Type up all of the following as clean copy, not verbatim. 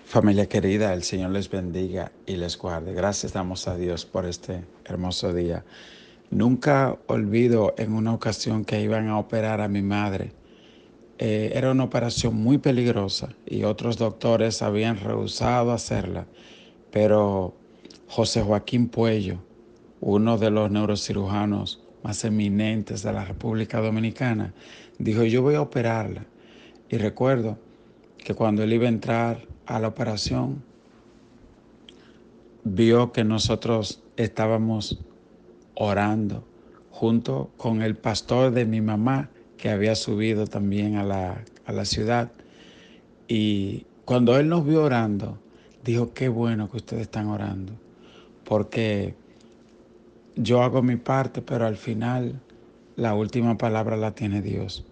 Familia querida, el Señor les bendiga y les guarde. Gracias damos a Dios por este hermoso día. Nunca olvido en una ocasión que iban a operar a mi madre. Era una operación muy peligrosa y otros doctores habían rehusado hacerla, pero José Joaquín Puello, uno de los neurocirujanos más eminentes de la República Dominicana, dijo: yo voy a operarla. Y recuerdo que cuando él iba a entrar a la operación, vio que nosotros estábamos orando junto con el pastor de mi mamá, que había subido también a la ciudad. Y cuando él nos vio orando, dijo: qué bueno que ustedes están orando, porque yo hago mi parte, pero al final la última palabra la tiene Dios.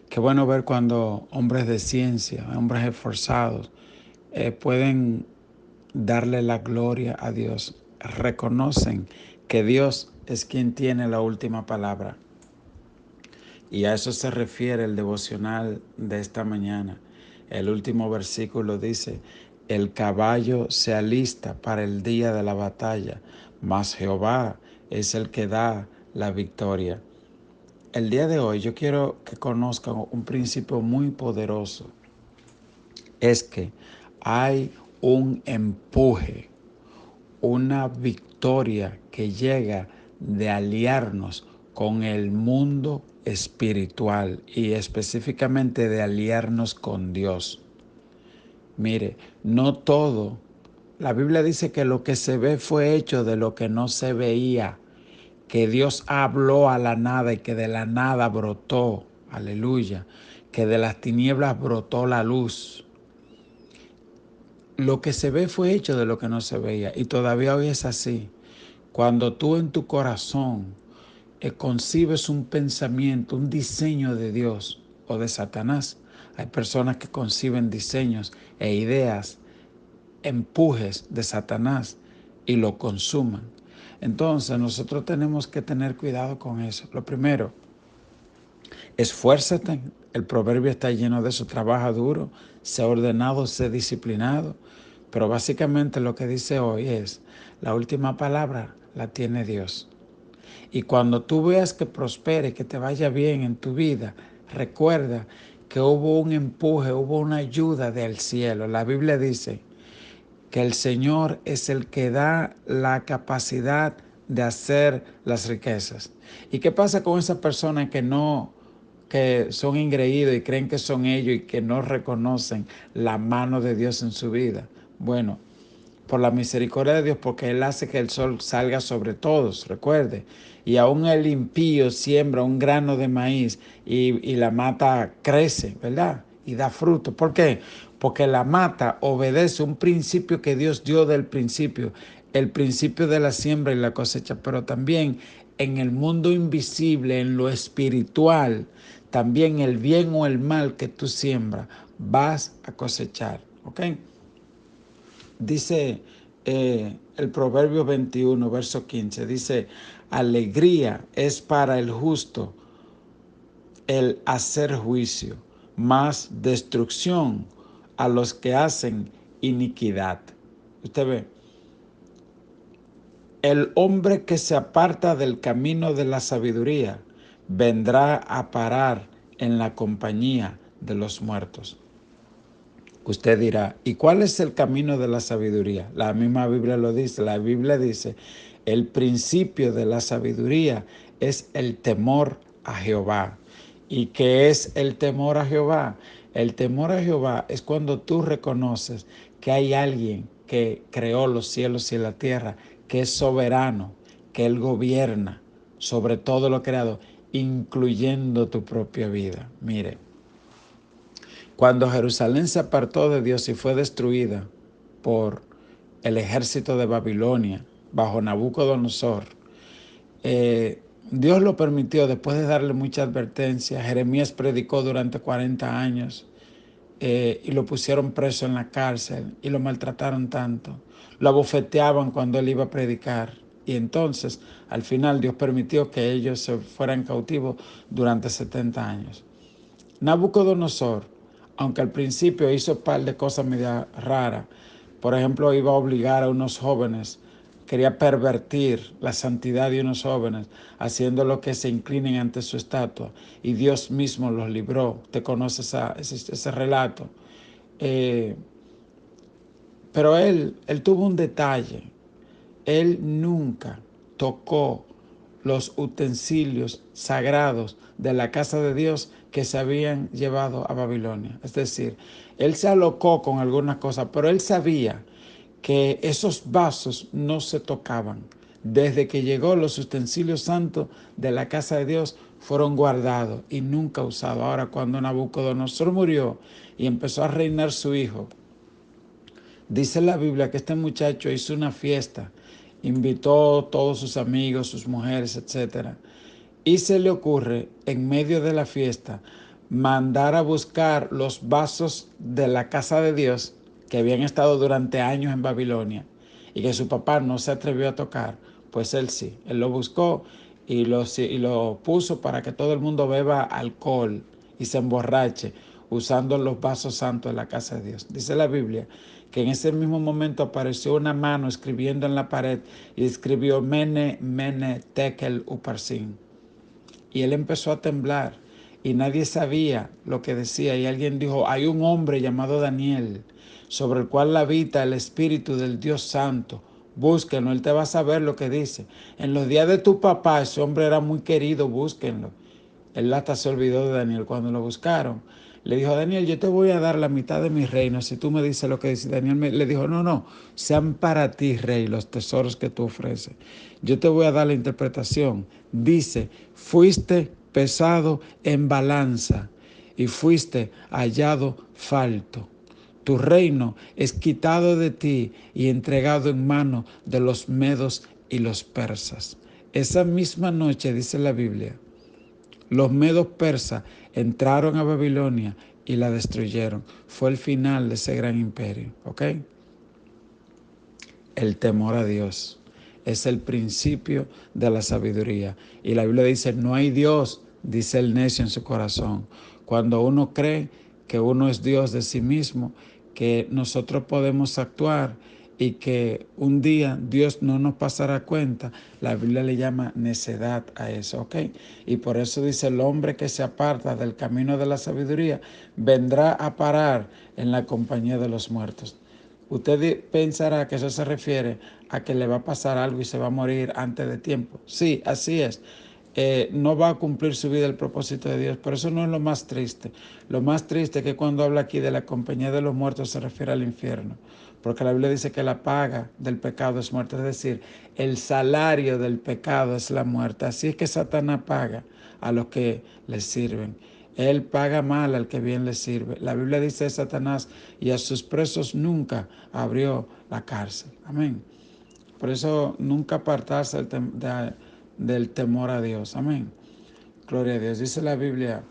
Qué bueno ver cuando hombres de ciencia, hombres esforzados, pueden darle la gloria a Dios. Reconocen que Dios es quien tiene la última palabra. Y a eso se refiere el devocional de esta mañana. El último versículo dice: el caballo se alista para el día de la batalla, mas Jehová es el que da la victoria. El día de hoy yo quiero que conozcan un principio muy poderoso. Es que hay un empuje, una victoria que llega de aliarnos con el mundo espiritual y específicamente de aliarnos con Dios. Mire, no todo. La Biblia dice que lo que se ve fue hecho de lo que no se veía, que Dios habló a la nada y que de la nada brotó, aleluya, que de las tinieblas brotó la luz. Lo que se ve fue hecho de lo que no se veía, y todavía hoy es así. Cuando tú en tu corazón concibes un pensamiento, un diseño de Dios o de Satanás, hay personas que conciben diseños e ideas, empujes de Satanás y lo consuman. Entonces nosotros tenemos que tener cuidado con eso. Lo primero, esfuérzate. El proverbio está lleno de eso. Trabaja duro, sea ordenado, sea disciplinado. Pero básicamente lo que dice hoy es: la última palabra la tiene Dios. Y cuando tú veas que prospere, que te vaya bien en tu vida, recuerda que hubo un empuje, hubo una ayuda del cielo. La Biblia dice que el Señor es el que da la capacidad de hacer las riquezas. ¿Y qué pasa con esas personas que son engreídos y creen que son ellos y que no reconocen la mano de Dios en su vida? Bueno, por la misericordia de Dios, porque Él hace que el sol salga sobre todos, recuerde. Y aún el impío siembra un grano de maíz y la mata crece, ¿verdad? Y da fruto. ¿Por qué? Porque la mata obedece un principio que Dios dio del principio, el principio de la siembra y la cosecha, pero también en el mundo invisible, en lo espiritual, también el bien o el mal que tú siembras, vas a cosechar, ¿ok? Dice el Proverbio 21, verso 15, dice: alegría es para el justo el hacer juicio, mas destrucción a los que hacen iniquidad. Usted ve, el hombre que se aparta del camino de la sabiduría vendrá a parar en la compañía de los muertos. Usted dirá: ¿y cuál es el camino de la sabiduría? La misma Biblia lo dice. La Biblia dice: el principio de la sabiduría es el temor a Jehová. ¿Y qué es el temor a Jehová? El temor a Jehová es cuando tú reconoces que hay alguien que creó los cielos y la tierra, que es soberano, que Él gobierna sobre todo lo creado, incluyendo tu propia vida. Mire, cuando Jerusalén se apartó de Dios y fue destruida por el ejército de Babilonia bajo Nabucodonosor, Dios lo permitió después de darle mucha advertencia. Jeremías predicó durante 40 años y lo pusieron preso en la cárcel y lo maltrataron tanto. Lo abofeteaban cuando él iba a predicar. Y entonces, al final, Dios permitió que ellos se fueran cautivos durante 70 años. Nabucodonosor aunque al principio hizo un par de cosas media raras. Por ejemplo, iba a obligar a unos jóvenes, quería pervertir la santidad de unos jóvenes, haciendo lo que se inclinen ante su estatua. Y Dios mismo los libró. ¿Usted conoce ese relato? Eh, pero él tuvo un detalle. Él nunca tocó los utensilios sagrados de la casa de Dios que se habían llevado a Babilonia. Es decir, él se alocó con algunas cosas, pero él sabía que esos vasos no se tocaban. Desde que llegó, los utensilios santos de la casa de Dios fueron guardados y nunca usados. Ahora, cuando Nabucodonosor murió y empezó a reinar su hijo, dice la Biblia que este muchacho hizo una fiesta, invitó a todos sus amigos, sus mujeres, etc. Y se le ocurre, en medio de la fiesta, mandar a buscar los vasos de la casa de Dios que habían estado durante años en Babilonia y que su papá no se atrevió a tocar. Pues él sí, él lo buscó y lo puso para que todo el mundo beba alcohol y se emborrache usando los vasos santos de la casa de Dios. Dice la Biblia que en ese mismo momento apareció una mano escribiendo en la pared y escribió Mene, Mene, Tekel, Uparsin. Y él empezó a temblar y nadie sabía lo que decía. Y alguien dijo, hay un hombre llamado Daniel, sobre el cual habita el Espíritu del Dios Santo. Búsquenlo, él te va a saber lo que dice. En los días de tu papá, ese hombre era muy querido, búsquenlo. Él hasta se olvidó de Daniel. Cuando lo buscaron, le dijo, Daniel, yo te voy a dar la mitad de mi reino si tú me dices lo que dice. Daniel le dijo, no, sean para ti, rey, los tesoros que tú ofreces. Yo te voy a dar la interpretación. Dice, fuiste pesado en balanza y fuiste hallado falto. Tu reino es quitado de ti y entregado en manos de los medos y los persas. Esa misma noche, dice la Biblia, los medos persas entraron a Babilonia y la destruyeron. Fue el final de ese gran imperio. ¿Ok? El temor a Dios es el principio de la sabiduría. Y la Biblia dice, no hay Dios, dice el necio en su corazón. Cuando uno cree que uno es Dios de sí mismo, que nosotros podemos actuar y que un día Dios no nos pasará cuenta, la Biblia le llama necedad a eso, ¿ok? Y por eso dice, el hombre que se aparta del camino de la sabiduría vendrá a parar en la compañía de los muertos. Usted pensará que eso se refiere a que le va a pasar algo y se va a morir antes de tiempo. Sí, así es. No va a cumplir su vida el propósito de Dios, pero eso no es lo más triste. Lo más triste es que cuando habla aquí de la compañía de los muertos se refiere al infierno, porque la Biblia dice que la paga del pecado es muerte, es decir, el salario del pecado es la muerte. Así es que Satanás paga a los que le sirven. Él paga mal al que bien le sirve. La Biblia dice de Satanás, y a sus presos nunca abrió la cárcel. Amén. Por eso nunca apartarse del temor a Dios. Amén. Gloria a Dios. Dice la Biblia,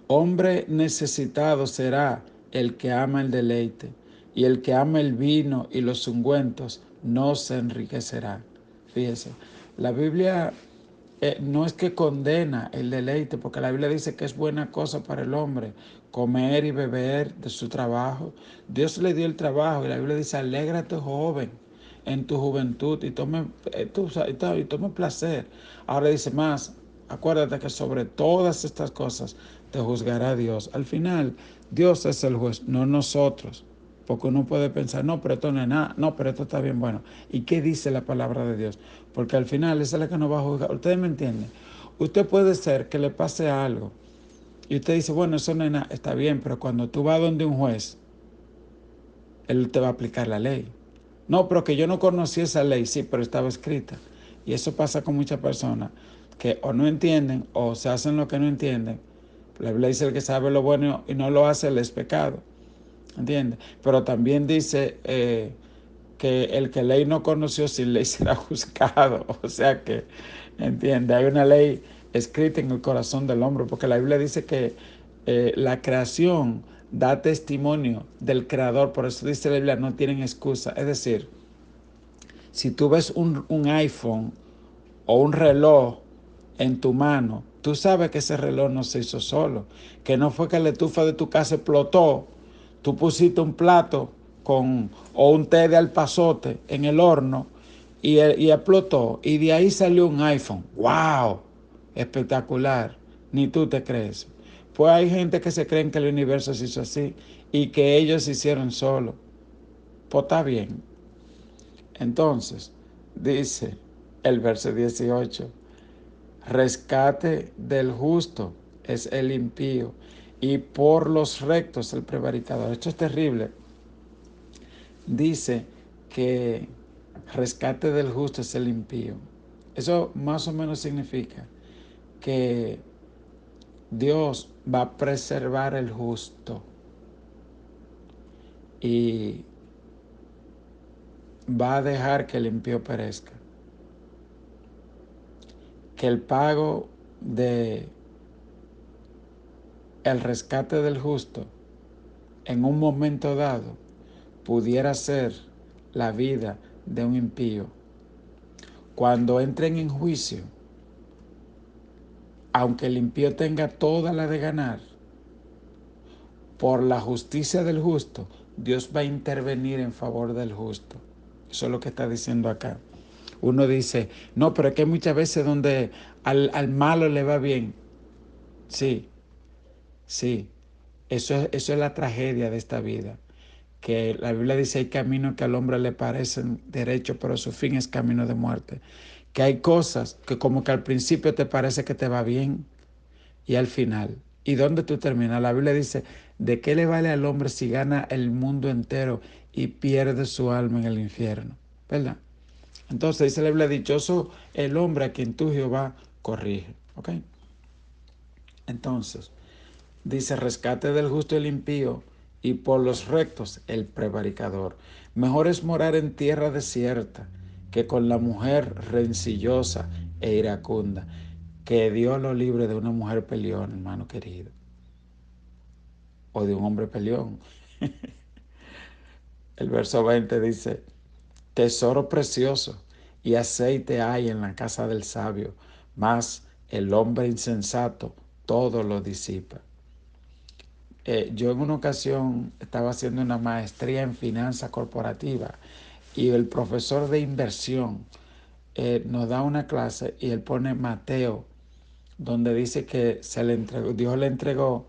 hombre necesitado será el que ama el deleite, y el que ama el vino y los ungüentos no se enriquecerá. Fíjese, la Biblia no es que condena el deleite, porque la Biblia dice que es buena cosa para el hombre comer y beber de su trabajo. Dios le dio el trabajo y la Biblia dice, alégrate joven en tu juventud y tome placer. Ahora dice más, acuérdate que sobre todas estas cosas te juzgará Dios. Al final, Dios es el juez, no nosotros. Porque uno puede pensar, no, pero esto no es nada, no, pero esto está bien, bueno. ¿Y qué dice la palabra de Dios? Porque al final esa es la que nos va a juzgar. Ustedes me entienden. Usted puede ser que le pase algo y usted dice, bueno, eso no es nada, está bien, pero cuando tú vas donde un juez, él te va a aplicar la ley. No, pero que yo no conocí esa ley, sí, pero estaba escrita. Y eso pasa con muchas personas que o no entienden o se hacen lo que no entienden. La Biblia dice el que sabe lo bueno y no lo hace, él es pecado. ¿Entiendes? Pero también dice que el que ley no conoció, sin ley será juzgado. O sea que, ¿entiendes? Hay una ley escrita en el corazón del hombre, porque la Biblia dice que la creación da testimonio del Creador. Por eso dice la Biblia, no tienen excusa. Es decir, si tú ves un iPhone o un reloj en tu mano Tú sabes que ese reloj no se hizo solo, que no fue que la estufa de tu casa explotó, tú pusiste un plato o un té de alpazote en el horno y explotó, y de ahí salió un iPhone. ¡Wow! Espectacular. Ni tú te crees. Pues hay gente que se creen que el universo se hizo así y que ellos se hicieron solo. Pues está bien. Entonces, dice el verso 18: rescate del justo es el impío, y por los rectos el prevaricador. Esto es terrible. Dice que rescate del justo es el impío. Eso más o menos significa que Dios va a preservar el justo y va a dejar que el impío perezca. Que el pago de el rescate del justo en un momento dado pudiera ser la vida de un impío. Cuando entren en juicio, aunque el impío tenga toda la de ganar, por la justicia del justo, Dios va a intervenir en favor del justo. Eso es lo que está diciendo acá. Uno dice, no, pero es que hay muchas veces donde al malo le va bien. Sí, sí. Eso es la tragedia de esta vida. Que la Biblia dice hay caminos que al hombre le parecen derechos, pero su fin es camino de muerte. Que hay cosas que como que al principio te parece que te va bien y al final. ¿Y dónde tú terminas? La Biblia dice, ¿de qué le vale al hombre si gana el mundo entero y pierde su alma en el infierno? ¿Verdad? Entonces dice la Biblia, dichoso el hombre a quien tú, Jehová, corrige. ¿Ok? Entonces, dice, rescate del justo el impío y por los rectos el prevaricador. Mejor es morar en tierra desierta que con la mujer rencillosa e iracunda. Que Dios lo libre de una mujer peleón, hermano querido, o de un hombre peleón. El verso 20 dice, tesoro precioso y aceite hay en la casa del sabio, mas el hombre insensato todo lo disipa. Yo en una ocasión estaba haciendo una maestría en finanzas corporativas y el profesor de inversión nos da una clase y él pone Mateo, donde dice que Dios le entregó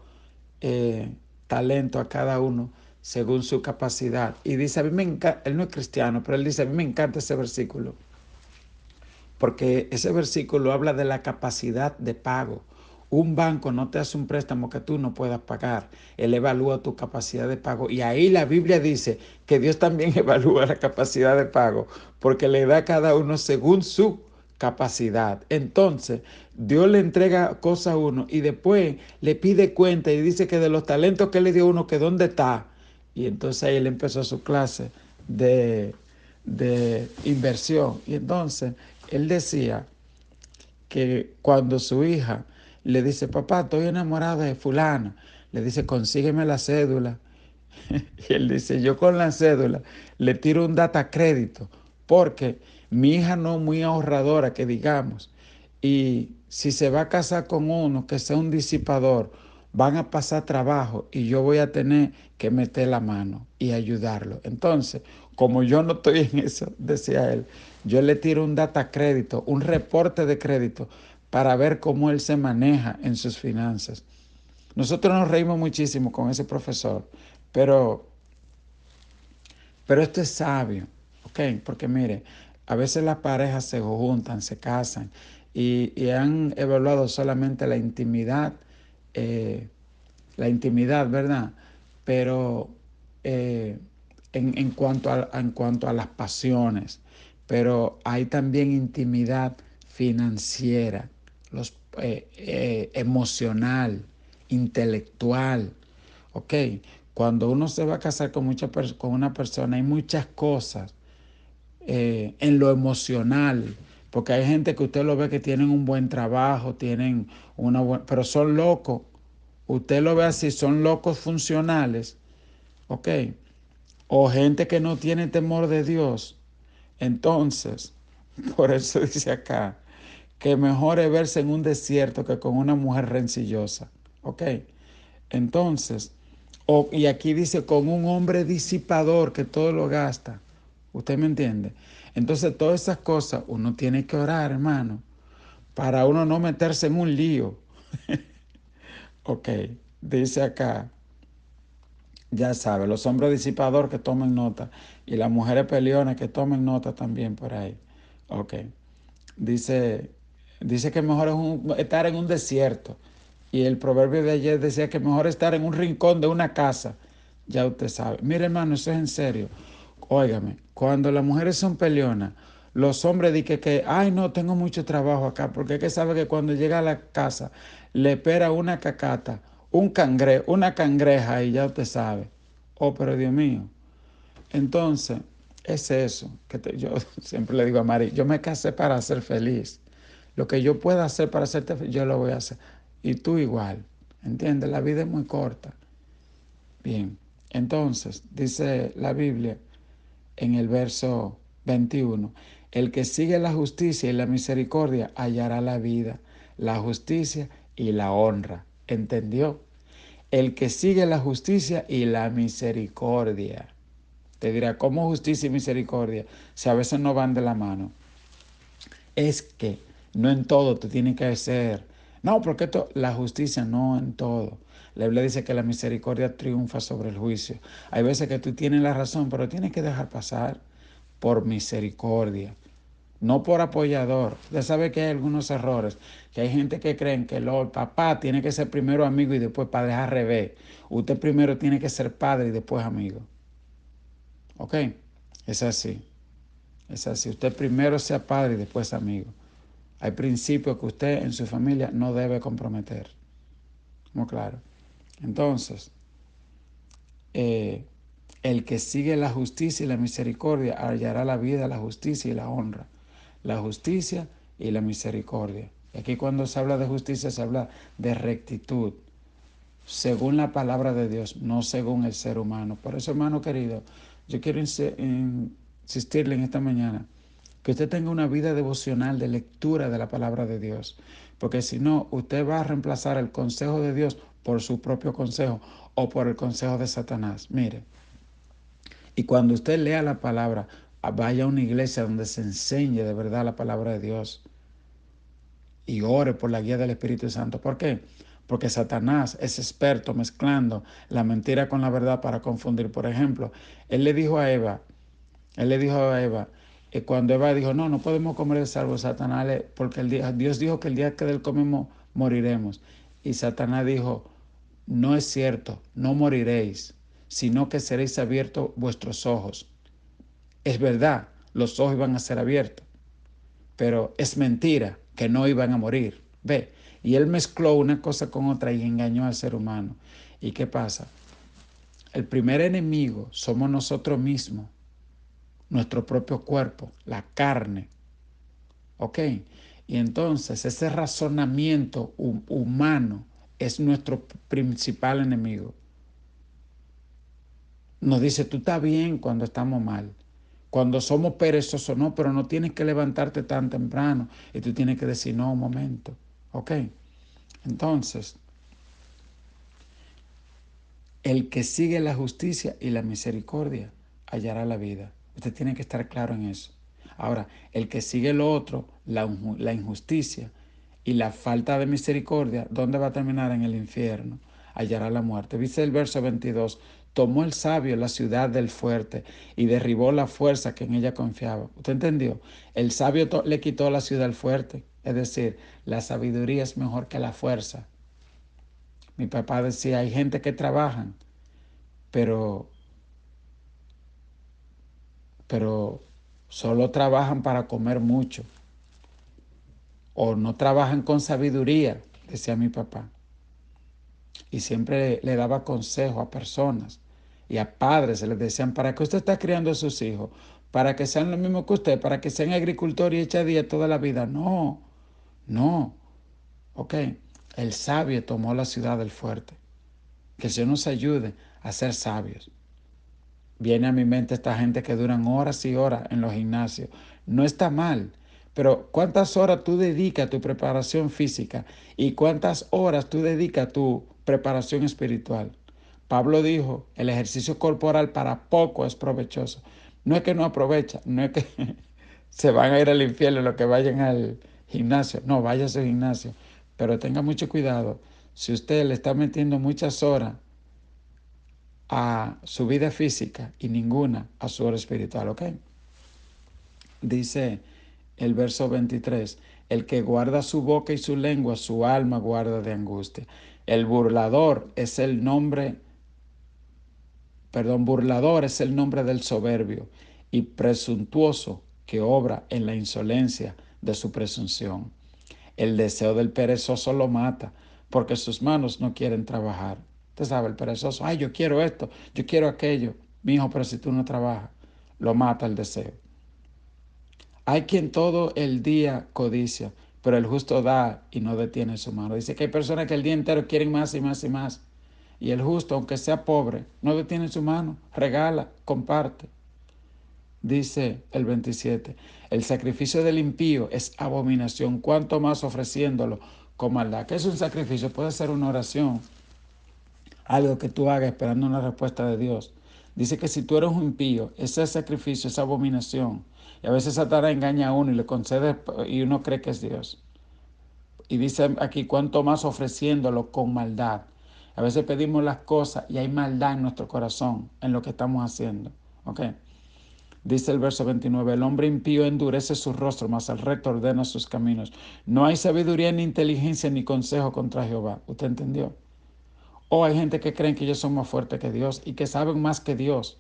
talento a cada uno según su capacidad. Y dice, a mí me encanta, él no es cristiano, pero él dice, a mí me encanta ese versículo, porque ese versículo habla de la capacidad de pago. Un banco no te hace un préstamo que tú no puedas pagar. Él evalúa tu capacidad de pago. Y ahí la Biblia dice que Dios también evalúa la capacidad de pago, porque le da a cada uno según su capacidad. Entonces, Dios le entrega cosas a uno y después le pide cuenta y dice que de los talentos que le dio a uno, que dónde está. Y entonces ahí él empezó su clase de inversión. Y entonces él decía que cuando su hija le dice, papá, estoy enamorada de fulana, le dice, consígueme la cédula. Y él dice, yo con la cédula le tiro un data crédito, porque mi hija no es muy ahorradora, que digamos, y si se va a casar con uno que sea un disipador, van a pasar trabajo y yo voy a tener que meter la mano y ayudarlo. Entonces, como yo no estoy en eso, decía él, yo le tiro un data crédito, un reporte de crédito para ver cómo él se maneja en sus finanzas. Nosotros nos reímos muchísimo con ese profesor, pero, pero esto es sabio, ¿ok? Porque mire, a veces las parejas se juntan, se casan y han evaluado solamente eh, la intimidad, ¿verdad? Pero eh, en cuanto a las pasiones, pero hay también intimidad financiera, emocional, intelectual, ¿ok? Cuando uno se va a casar con una persona, hay muchas cosas en lo emocional, porque hay gente que usted lo ve que tienen un buen trabajo, tienen una buena, pero son locos. Usted lo ve así, son locos funcionales, ¿ok? O gente que no tiene temor de Dios. Entonces, por eso dice acá que mejor es verse en un desierto que con una mujer rencillosa. ¿Ok? Entonces, y aquí dice con un hombre disipador que todo lo gasta. ¿Usted me entiende? Entonces, todas esas cosas uno tiene que orar, hermano, para uno no meterse en un lío. Ok, dice acá, ya sabe, los hombres disipadores que tomen nota y las mujeres peleonas que tomen nota también por ahí. Ok, dice, dice que mejor es estar en un desierto. Y el proverbio de ayer decía que mejor estar en un rincón de una casa. Ya usted sabe. Mire, hermano, eso es en serio. Óigame, cuando las mujeres son peleonas, los hombres dicen ay, no, tengo mucho trabajo acá, porque es que sabe que cuando llega a la casa le espera una cacata, una cangreja y ya usted sabe. Oh, pero Dios mío. Entonces, es eso yo siempre le digo a Mari, yo me casé para ser feliz. Lo que yo pueda hacer para hacerte feliz, yo lo voy a hacer. Y tú igual. ¿Entiendes? La vida es muy corta. Bien. Entonces, dice la Biblia en el verso 21, el que sigue la justicia y la misericordia hallará la vida, la justicia y la honra. ¿Entendió? El que sigue la justicia y la misericordia. Te dirá, ¿cómo justicia y misericordia? Si a veces no van de la mano. Es que no en todo te tiene que ser. No, porque la justicia no en todo. La Biblia dice que la misericordia triunfa sobre el juicio. Hay veces que tú tienes la razón, pero tienes que dejar pasar por misericordia, no por apoyador. Usted sabe que hay algunos errores, que hay gente que creen que el papá tiene que ser primero amigo y después para dejar revés. Usted primero tiene que ser padre y después amigo. ¿Ok? Es así. Es así. Usted primero sea padre y después amigo. Hay principios que usted en su familia no debe comprometer. Muy claro. Entonces, eh, el que sigue la justicia y la misericordia hallará la vida, la justicia y la honra. La justicia y la misericordia. Y aquí cuando se habla de justicia se habla de rectitud, según la palabra de Dios, no según el ser humano. Por eso, hermano querido, yo quiero insistirle en esta mañana que usted tenga una vida devocional de lectura de la palabra de Dios, porque si no, usted va a reemplazar el consejo de Dios por su propio consejo o por el consejo de Satanás. Mire, y cuando usted lea la palabra, vaya a una iglesia donde se enseñe de verdad la palabra de Dios y ore por la guía del Espíritu Santo. ¿Por qué? Porque Satanás es experto mezclando la mentira con la verdad para confundir. Por ejemplo, él le dijo a Eva, cuando Eva dijo, no, no podemos comer el árbol, Satanás, porque Dios dijo que el día que del comemos moriremos. Y Satanás dijo, no es cierto, no moriréis, sino que seréis abiertos vuestros ojos. Es verdad, los ojos iban a ser abiertos, pero es mentira que no iban a morir. Ve, y él mezcló una cosa con otra y engañó al ser humano. ¿Y qué pasa? El primer enemigo somos nosotros mismos, nuestro propio cuerpo, la carne. ¿Ok? Y entonces ese razonamiento humano es nuestro principal enemigo. Nos dice, tú estás bien cuando estamos mal. Cuando somos perezosos, no, pero no tienes que levantarte tan temprano. Y tú tienes que decir, no, un momento. ¿Ok? Entonces, el que sigue la justicia y la misericordia hallará la vida. Usted tiene que estar claro en eso. Ahora, el que sigue lo otro, la injusticia y la falta de misericordia, ¿dónde va a terminar? En el infierno. Hallará la muerte. Dice el verso 22, tomó el sabio la ciudad del fuerte y derribó la fuerza que en ella confiaba. ¿Usted entendió? El sabio le quitó la ciudad al fuerte. Es decir, la sabiduría es mejor que la fuerza. Mi papá decía, hay gente que trabajan, pero, pero solo trabajan para comer mucho o no trabajan con sabiduría, decía mi papá. Y siempre le daba consejo a personas y a padres, se les decían, ¿para qué usted está criando a sus hijos? ¿Para que sean lo mismo que usted? ¿Para que sean agricultores y echa día toda la vida? No, no. Ok, el sabio tomó la ciudad del fuerte. Que el Señor nos ayude a ser sabios. Viene a mi mente esta gente que duran horas y horas en los gimnasios. No está mal, Pero ¿cuántas horas tú dedicas a tu preparación física y cuántas horas tú dedicas a tu preparación espiritual? Pablo dijo, el ejercicio corporal para poco es provechoso. No es que no aprovecha, no es que se van a ir al infierno los que vayan al gimnasio. No, váyase al gimnasio. Pero tenga mucho cuidado. Si usted le está metiendo muchas horas a su vida física y ninguna a su hora espiritual, ¿ok? Dice el verso 23, el que guarda su boca y su lengua, su alma guarda de angustia. El burlador es el nombre, burlador es el nombre del soberbio y presuntuoso que obra en la insolencia de su presunción. El deseo del perezoso lo mata porque sus manos no quieren trabajar. Usted sabe, el perezoso, ay, yo quiero esto, yo quiero aquello. Mi hijo, pero si tú no trabajas, lo mata el deseo. Hay quien todo el día codicia, pero el justo da y no detiene su mano. Dice que hay personas que el día entero quieren más y más y más. Y el justo, aunque sea pobre, no detiene su mano, regala, comparte. Dice el 27, el sacrificio del impío es abominación, cuanto más ofreciéndolo con maldad. ¿Qué es un sacrificio? Puede ser una oración, algo que tú hagas esperando una respuesta de Dios. Dice que si tú eres un impío, ese sacrificio, esa abominación, y a veces Satanás engaña a uno y le concede y uno cree que es Dios. Y dice aquí, cuanto más ofreciéndolo con maldad. A veces pedimos las cosas y hay maldad en nuestro corazón, en lo que estamos haciendo. ¿Ok? Dice el verso 29, el hombre impío endurece su rostro, mas el recto ordena sus caminos. No hay sabiduría ni inteligencia ni consejo contra Jehová. ¿Usted entendió? O hay gente que creen que ellos son más fuertes que Dios y que saben más que Dios.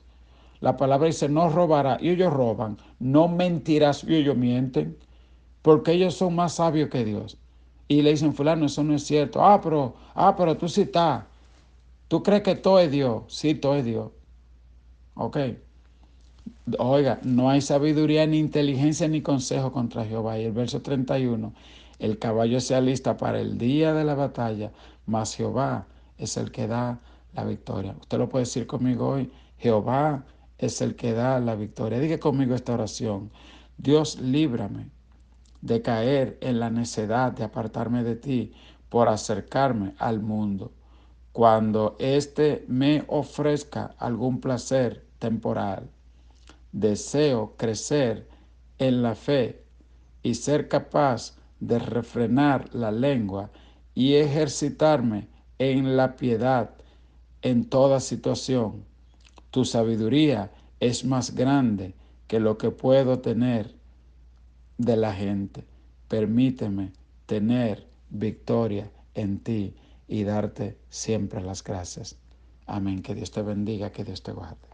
La palabra dice, no robará, y ellos roban. No mentirás, y ellos mienten, porque ellos son más sabios que Dios. Y le dicen, fulano, eso no es cierto. Pero tú sí estás. ¿Tú crees que todo es Dios? Sí, todo es Dios. Ok. Oiga, no hay sabiduría ni inteligencia ni consejo contra Jehová. Y el verso 31, el caballo se alista para el día de la batalla, mas Jehová es el que da la victoria. Usted lo puede decir conmigo hoy, Jehová es el que da la victoria. Diga conmigo esta oración, Dios líbrame de caer en la necedad de apartarme de ti por acercarme al mundo. Cuando éste me ofrezca algún placer temporal, deseo crecer en la fe y ser capaz de refrenar la lengua y ejercitarme en la piedad en toda situación. Tu sabiduría es más grande que lo que puedo tener de la gente. Permíteme tener victoria en ti y darte siempre las gracias. Amén. Que Dios te bendiga, que Dios te guarde.